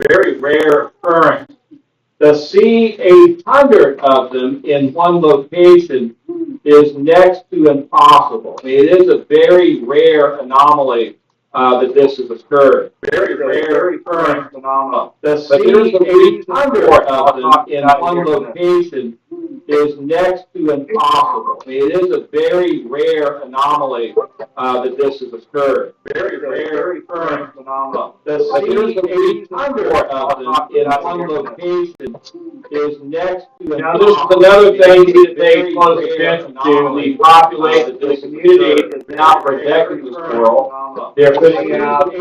very rare occurrence. To see 800 of them in one location is next to impossible. I mean, it is a very rare anomaly that this has occurred. Very rare occurrence phenomenon. To see 800 of them in one location is next to impossible. I mean, it is a very rare anomaly that this has occurred. Very rare occurrence phenomenon. To see 800 of them in one location is next to impossible. Now, this is another thing that they close attention to. The population of the community is now protecting the squirrel. They're putting out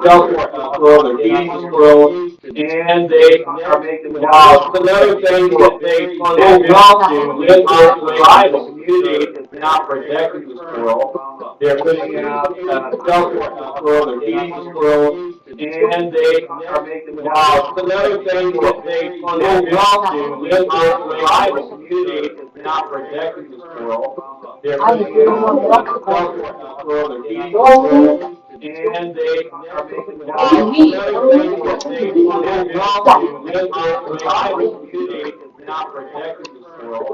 shelter for the squirrel, they're feeding the squirrel, and they are making the wild. Another thing that they close attention to, the population of the community is now protecting the squirrel. They're putting out shelter for the squirrel, they're feeding the squirrel, and they are making the wild. Another thing that they close attention to, the population of the community is now protecting the squirrel. They're putting out shelter for the squirrel, they're feeding the squirrel, and they are making the wild. Another thing that they close attention to, the population of the community is now protecting the squirrel.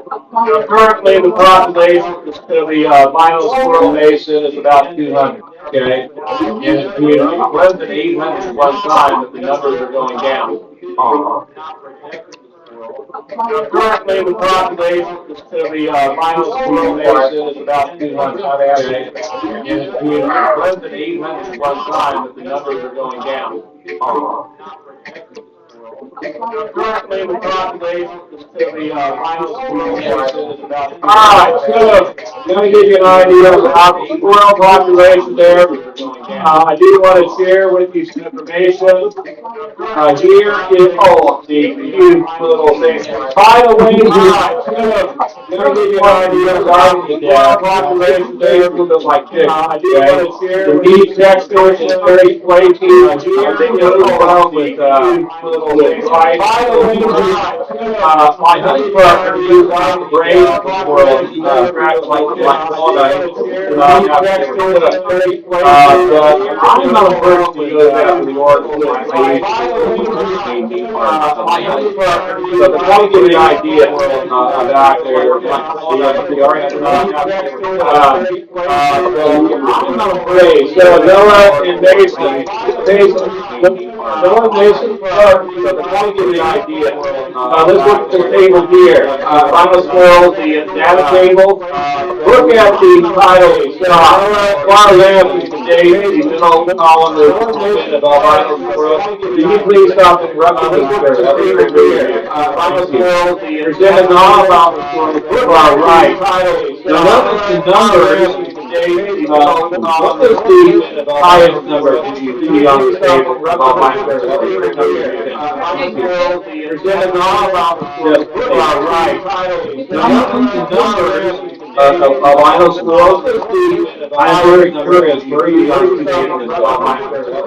Currently, the population of the vinyl squirrel mason is about 200. Okay, and it wasn't 800 at one time, but the numbers are going down. Currently, the population of the vinyl squirrel mason is about 200. Okay, and it wasn't 800 at one time, but the numbers are going down. Currently, the population of the vinyl squirrel mason is about 200. Alright, so I'm going to give you an idea of how the squirrel population there. I do want to share with you some information. Here is the huge little thing. By the way, I'm going to give you an idea of how the squirrel population there is a little bit like this. I do want to share the meat texture is very flaky. They go well with little rice. By the way, my honey partner used on the brain squirrel, cracked like walnut. I'm not a person who goes out to the orchard. So to kind of give you an idea about their I'm not afraid. So Noah and Mason, Noah and Mason, so to kind of give you an idea, let's look at the table here. Vinyl squirrel, the data table. Look at the title. Far left is the date, the middle column is of albino squirrel. Can you please stop interrupting me, sir? That was very weird. Albino squirrel, there's a non-albino squirrel far right. Now notice the numbers. What is the highest number that you see on the table of albino squirrel? There's a non-albino squirrel far right. Now notice the numbers of albino squirrels. I'm very curious where you are seeing this albino squirrel.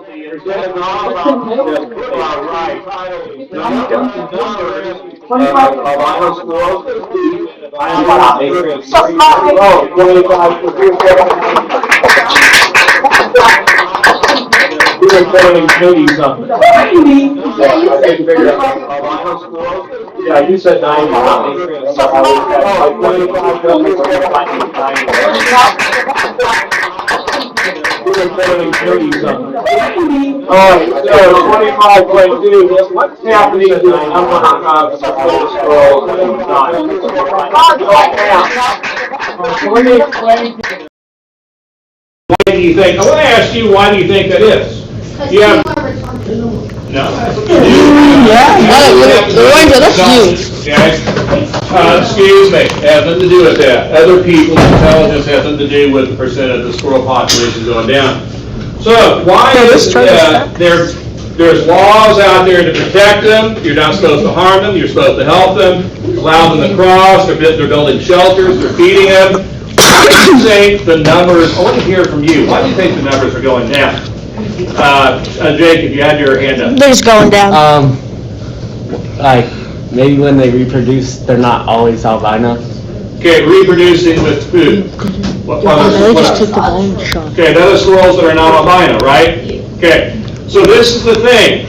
There's a non-albino squirrel right. Now notice the numbers of albino squirrels. I'm very curious where you are. 25 we were telling Katie something. I couldn't figure out albino squirrels. Yeah, you said 90. So I was like 25. We were telling Katie something. Alright, so 25.2. What's happening to the number of squirrels at the time? Let me explain. Why do you think? I want to ask you, why do you think that is? Yeah. No. Excuse me. It has nothing to do with that. Other people's intelligence has nothing to do with the percent of the squirrel population going down. So why is there's laws out there to protect them? You're not supposed to harm them. You're supposed to help them. Allow them to cross. They're building shelters. They're feeding them. Why do you think the numbers? I want to hear from you. Why do you think the numbers are going down? Jake, if you had your hand up. They're just going down. Like, maybe when they reproduce, they're not always albino. Okay, reproducing with food. They just took the bone shot. Okay, those are squirrels that are not albino, right? Okay, So this is the thing.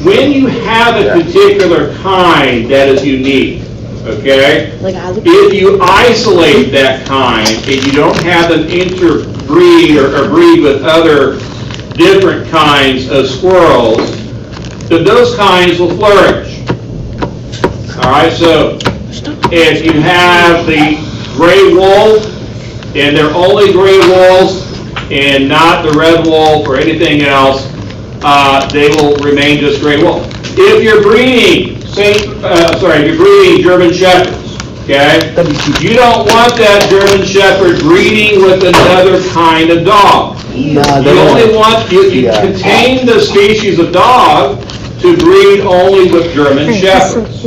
When you have a particular kind that is unique, okay? If you isolate that kind and you don't have them interbreed or breed with other different kinds of squirrels, then those kinds will flourish. All right, so if you have the gray wolf and they're only gray wolves and not the red wolf or anything else, they will remain just gray wolf. If you're breeding, if you're breeding German Shepherds, okay, you don't want that German Shepherd breeding with another kind of dog. You only want, you contain the species of dog to breed only with German Shepherds.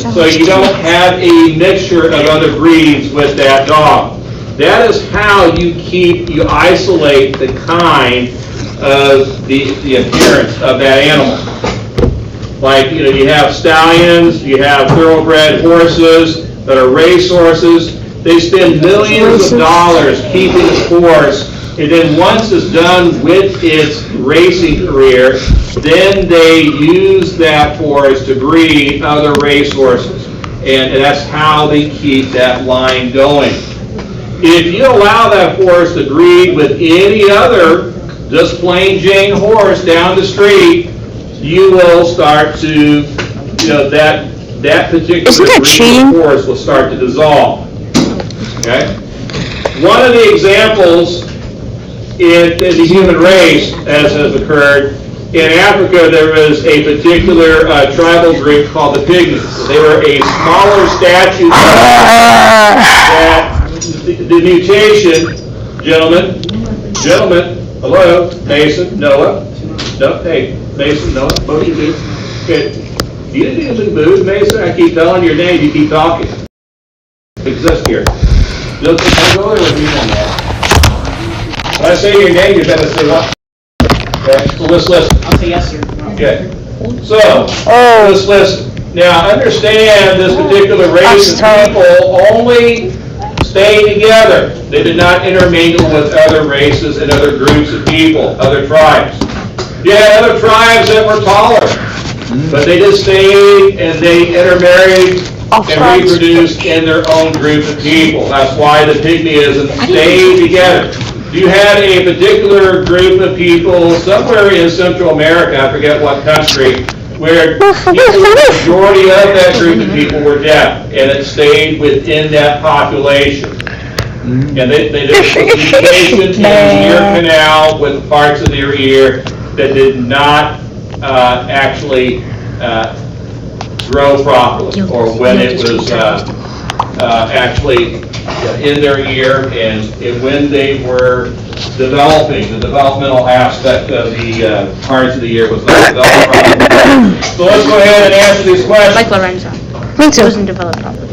So you don't have a mixture of other breeds with that dog. That is how you isolate the kind of the appearance of that animal. Like, you have stallions, you have thoroughbred horses that are race horses. They spend millions of dollars keeping its horse, and then once it's done with its racing career, then they use that horse to breed other race horses. And that's how they keep that line going. If you allow that horse to breed with any other just plain Jane horse down the street, you will start to, that particular breed of horse will start to dissolve. Okay? One of the examples in the human race, as has occurred, in Africa there was a particular tribal group called the Pygmies. They were a smaller statue that the mutation, gentlemen, hello, Mason, Noah, no, hey, Mason, Noah, both of you, okay, you didn't even move, Mason, I keep telling your name, you keep talking. Exist here. Don't go there with me on that. When I say your name, you better say what? Okay, so let's listen. I'll say yes, sir. Okay, so, let's listen. Now, understand this particular race of people only stay together. They did not intermingle with other races and other groups of people, other tribes. You had other tribes that were taller, but they just stayed and they intermarried and reproduced in their own group of people. That's why the pygmyism stayed together. You had a particular group of people somewhere in Central America, I forget what country, where the majority of that group of people were deaf, and it stayed within that population. And they did a communication in the ear canal with parts of their ear that did not actually grow properly, or when it was actually in their ear, and when they were developing, the developmental aspect of the parts of the ear was not developed properly. So let's go ahead and answer these questions. Like Lorenzo. Me too. Wasn't developed properly.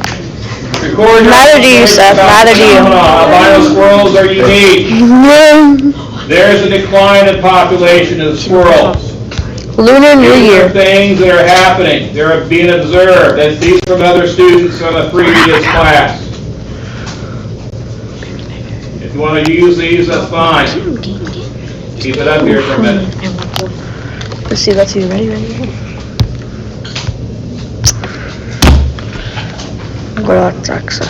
Neither do you, Seth. Neither do you. Albino squirrels are unique. There's a decline in population of squirrels. Lunar New These Year. are things that are happening. They're being observed. And these from other students from a previous class. If you want to use these, that's fine. Keep it up here for a minute. Let's see, let's see. Ready? Gorotaxa.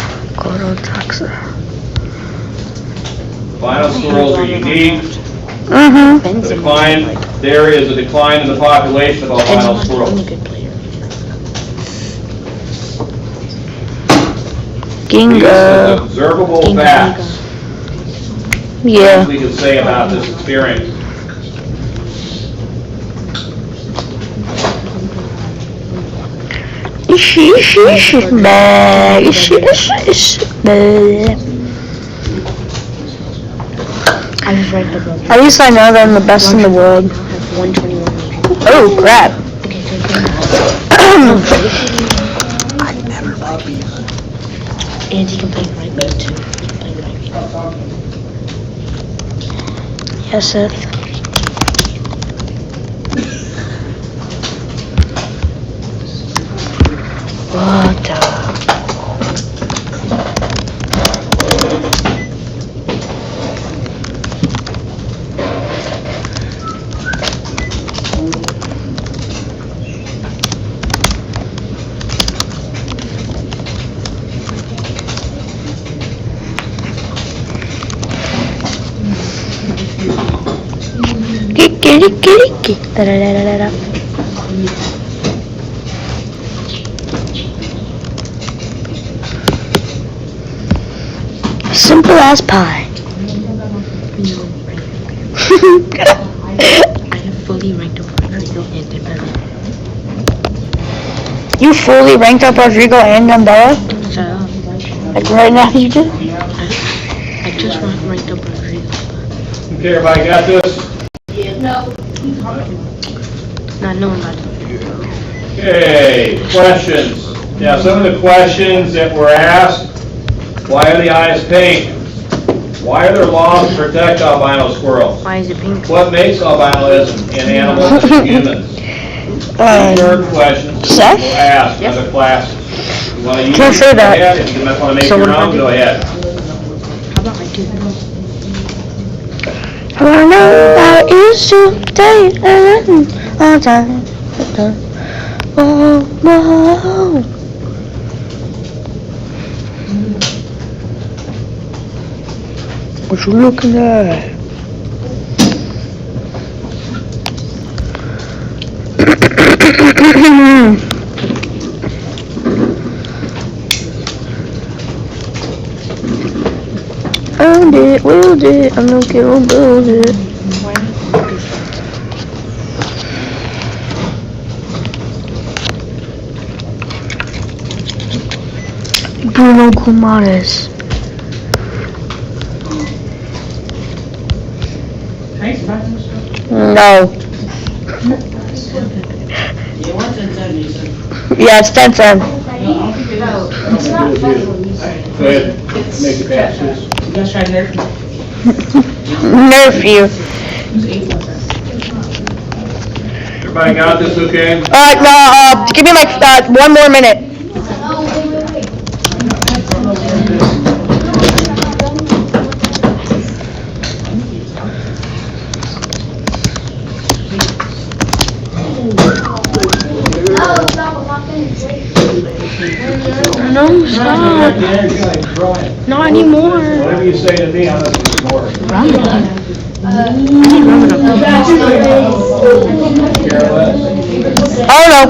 Albino squirrels are unique. Mm-hmm. The decline, there is a decline in the population of albino squirrels. These are Ginga. observable facts Yeah. we can say about this experience. At least I know that I'm the best in the world. 121. Oh, crap. I've never played. And he can play right back too. He can play right back. Yes, Seth. What? kitty. Da-da-da-da-da. Simple as pie. I have fully ranked up Rodrigo and Dembele. You fully ranked up Rodrigo and Dembele? Shut up. Like right now you did? I just ranked up Rodrigo. Okay, everybody got this? Not knowing about it. Okay, questions. Now, some of the questions that were asked, why are the eyes pink? Why are there laws to protect albino squirrels? Why is it pink? What makes albinism in animals and humans? These are questions that Seth? people ask in other classes. You want to use Can't say them, go that. ahead. If you want to make So your what if I own, do? go ahead. How about I do? I know how it is to take all time. Whoa, whoa. What you looking at? Earned it, willed it, I'm not gonna build it. Bruno Kumares. No. Yeah, it's 10-10. Go ahead, make it passes. Nerf you. Everybody got this okay? No, give me like 1 more minute. No, stop. Not anymore. Whatever you say to me, I'm going to ignore it. Oh no.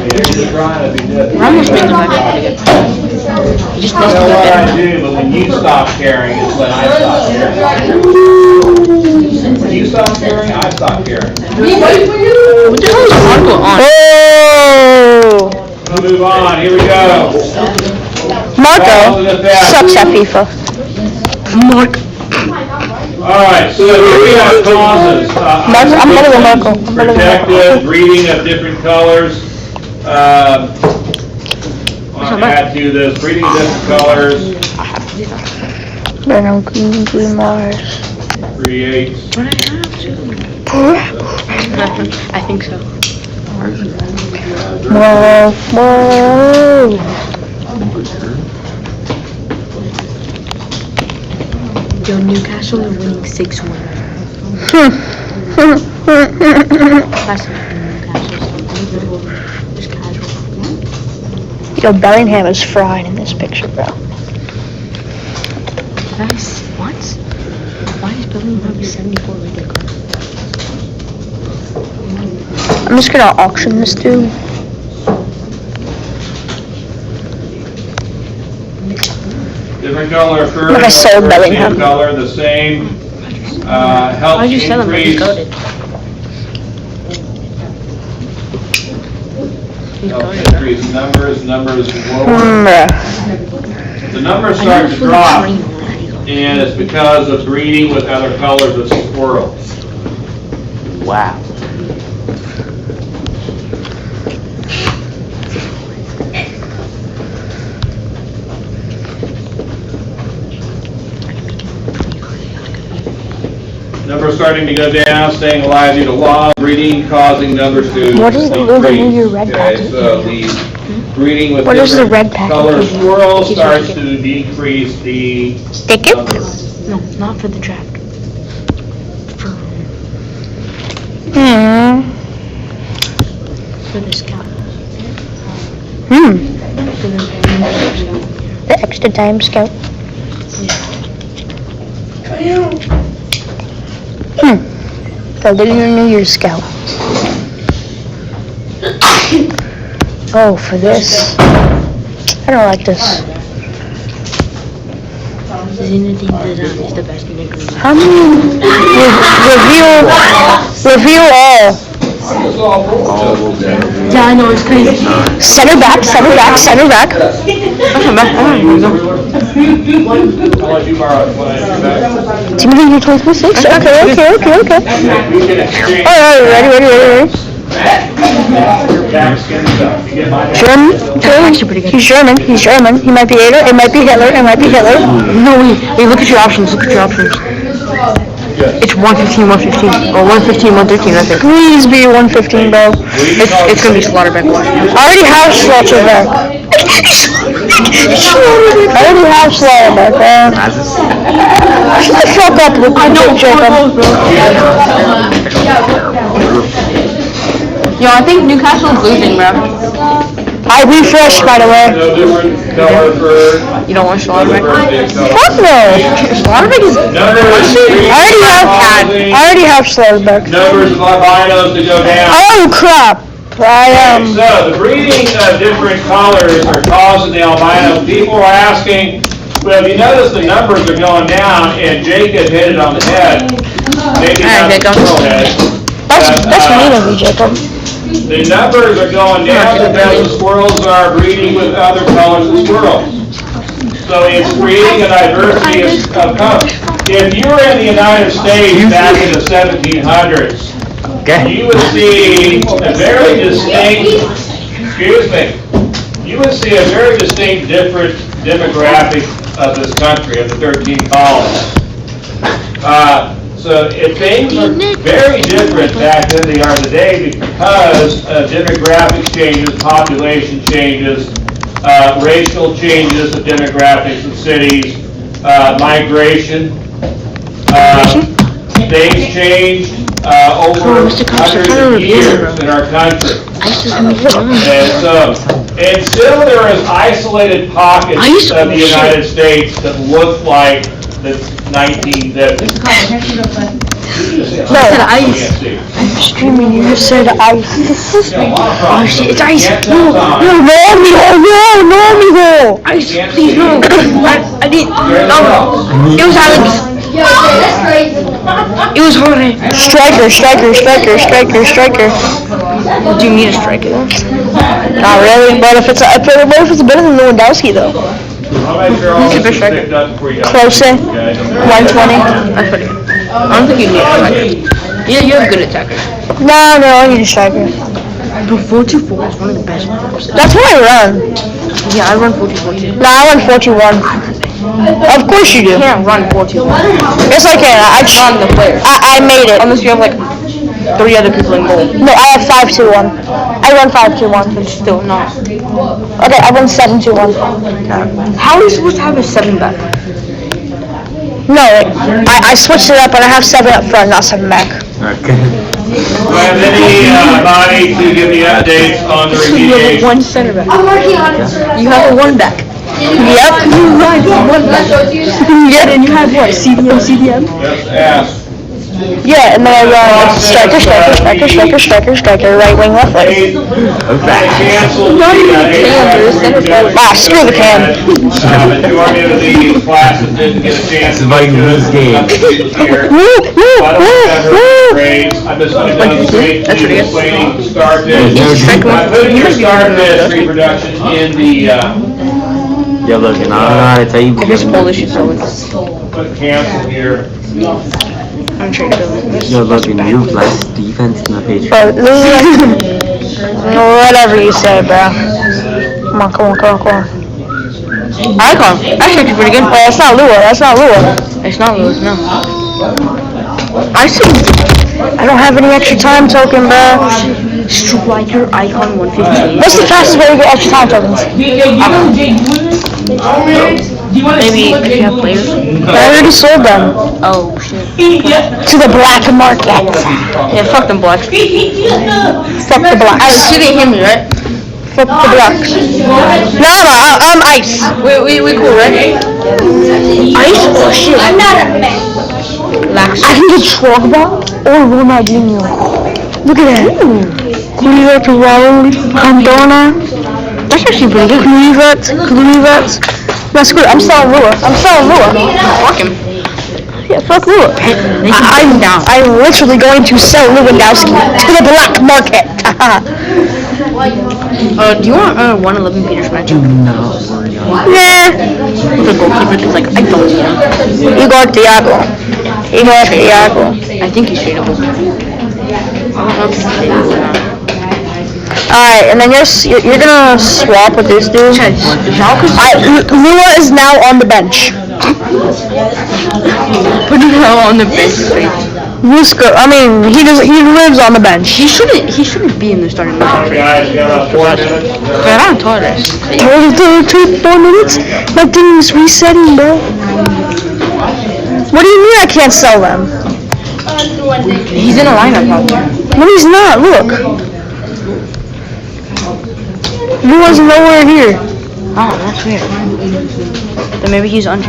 If you're trying to be different. Ramos made the budget. He just You messed know with what it. I do, but when you stop caring, it's when I stop caring. When you stop caring, I stop caring. What the hell is Marco on? Oh. We'll move on, here we go. Marco sucks at FIFA. Mark. Alright, so here we have causes. I'm better than Marco. I'm better than Marco. Protective, breeding of different colors. Want to add to this, breeding of different colors Bruno Kumares. creates. But I have to. I think so. Whoa, whoa. Yo, Newcastle are winning 6-1. That's not Newcastle. Just casual. Yo, Bellingham is fried in this picture, bro. That's what? Why is Bellingham 74 regular card? I'm just gonna auction this dude. Different color fur, Like I sold Bellingham. same color, the same, helps Why'd you sell him? He's increase, goated. He's helps goated. increase numbers lower. Bruh. The numbers I start to usually drop, train already. and it's because of breeding with other colors of squirrels. Wow. Numbers starting to go down, staying alive due to law, breeding causing numbers to What is the little decrease. new red Okay, packet? so the breeding with What is the different red packet? color squirrels starts to decrease the Ticket? number. No, not for the draft. For the scout. Hmm. For the The extra time scout. Hmm. The Lunar New Year Scout. Oh, for this. I don't like this. Anything that is the best thing. How many? Review all. Yeah, I know, it's crazy. Center back. Timothy, you're 26? Okay. Alright, ready. German? He's German. He might be Hitler. It might be Hitler. No, wait, look at your options. It's 115, or 115, 113, I think. Please be 115, bro. It's gonna be Slaughterback. I already have Slaughterback, bro. Shut the fuck up, Luke. I know, Jacob. Yo, I think Newcastle's losing, bro. I refreshed, by the way. No different color for. You don't want Slaughterback? Fuck no. Slaughterback is... I already have Slaughterback. Numbers of albinos to go down. Oh, crap. So, the breeding of different colors are causing the albinos. People are asking, well, if you notice the numbers are going down, and Jacob hit it on the head. Maybe not the squirrel head. That's mean of you, Jacob. The numbers are going down because the squirrels are breeding with other colors of squirrels. So it's creating a diversity of colors. If you were in the United States back in the 1700s, you would see a very distinct, different demographic of this country, of the 13 colonies. So if things are very different back then they are today because of demographic changes, population changes, racial changes of demographics of cities, migration. Things changed over hundreds of years in our country. And still there is isolated pockets of the United States that look like the 1950s. No, ice. I'm streaming, you just said ice. Oh shit, it's ice. No, amigo. Ice, please, no. I didn't, no. It was Alex. It was Jorge. Striker. What do you mean a striker? Not really, but if it's better than Lewandowski though. Who's the best striker? Close, 120. That's pretty good. I don't think you need a striker. Yeah, you're a good attacker. No, I need a striker. But 4-2-4 is one of the best moves. That's what I run. Yeah, I run 4-2-4 too. No, I run 4-2-1. Of course you do. You can't run 4-2-1. Yes, I can. I'm the player. I made it. Unless you have like 3 other people in goal. No, I have 5-2-1. I run 5-2-1. But still not. Okay, I run 7-2-1. How are you supposed to have a 7 back? No, I switched it up and I have 7 up front, not 7 back. Okay. Do I have anybody to give me updates on the So you have remediation? 1 center back. I'm working on it, sir. You have a 1 back. Yep. You run 1 back. Yeah, and you have what? CDM? Just ask. Yeah, and then I run striker, right wing, left wing. Canceled Not even a can, you're a center back. Ah, screw the can. Majority of the classes didn't get a chance to like this game. I'm just going to demonstrate That's pretty good. waiting to start this. I'm putting your start this reproduction in the, Yo, look, and I don't know how to tell you. If it's Polish, it's always. put cancel here. I'm trying to build it. Yo, look, and you less defense in the page. Whatever you say, bro. Come on. Icon. That's actually pretty good. Well, that's not Lua. It's not Lewis, no. I see. I don't have any extra time token, bro. Striker Icon 115. What's the fastest way to get extra time tokens? Maybe if you have players. I already sold them Oh shit. to the black market. Yeah, fuck them blacks. Fuck the blacks. You didn't hear me, right? Fuck the blacks. No, I'm ice. We cool, right? Ice? Oh shit. I'm not a man. Lax. I can get Drogba or Ronaldinho. Look at that. Kluivert, Raul, Cantona. That's actually pretty good. Kluivert. No, screw it. I'm selling Lua. Fuck him. Yeah, fuck Lua. I'm literally going to sell Lewandowski to the black market. Do you want 111 Peter's matchup? No. Nah. The goalkeeper is like, I don't need him. Igor Thiago. I think he's tradable. Alright, and then you're gonna swap with this dude. Lua is now on the bench. Put him on the bench. He lives on the bench. He shouldn't be in the starting lineup. Ferran Torres. 4 minutes? Nothing's resetting, bro. What do you mean I can't sell them? He's in a lineup out there. No, he's not. Look. Lua's nowhere here. Oh, that's weird. Then maybe he's on I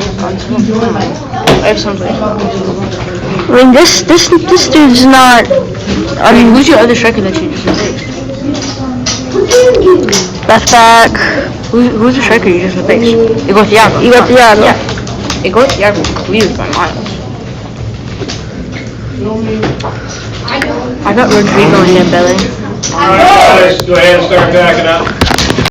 have some place. I mean, this dude's not. Who's your other striker that you just replaced? Left back. Who's the striker you just replaced? Igor Thiago. Yeah. Igor Thiago clears by miles. I got Rodrigo and Dembele. Alright, guys, go ahead and start backing up.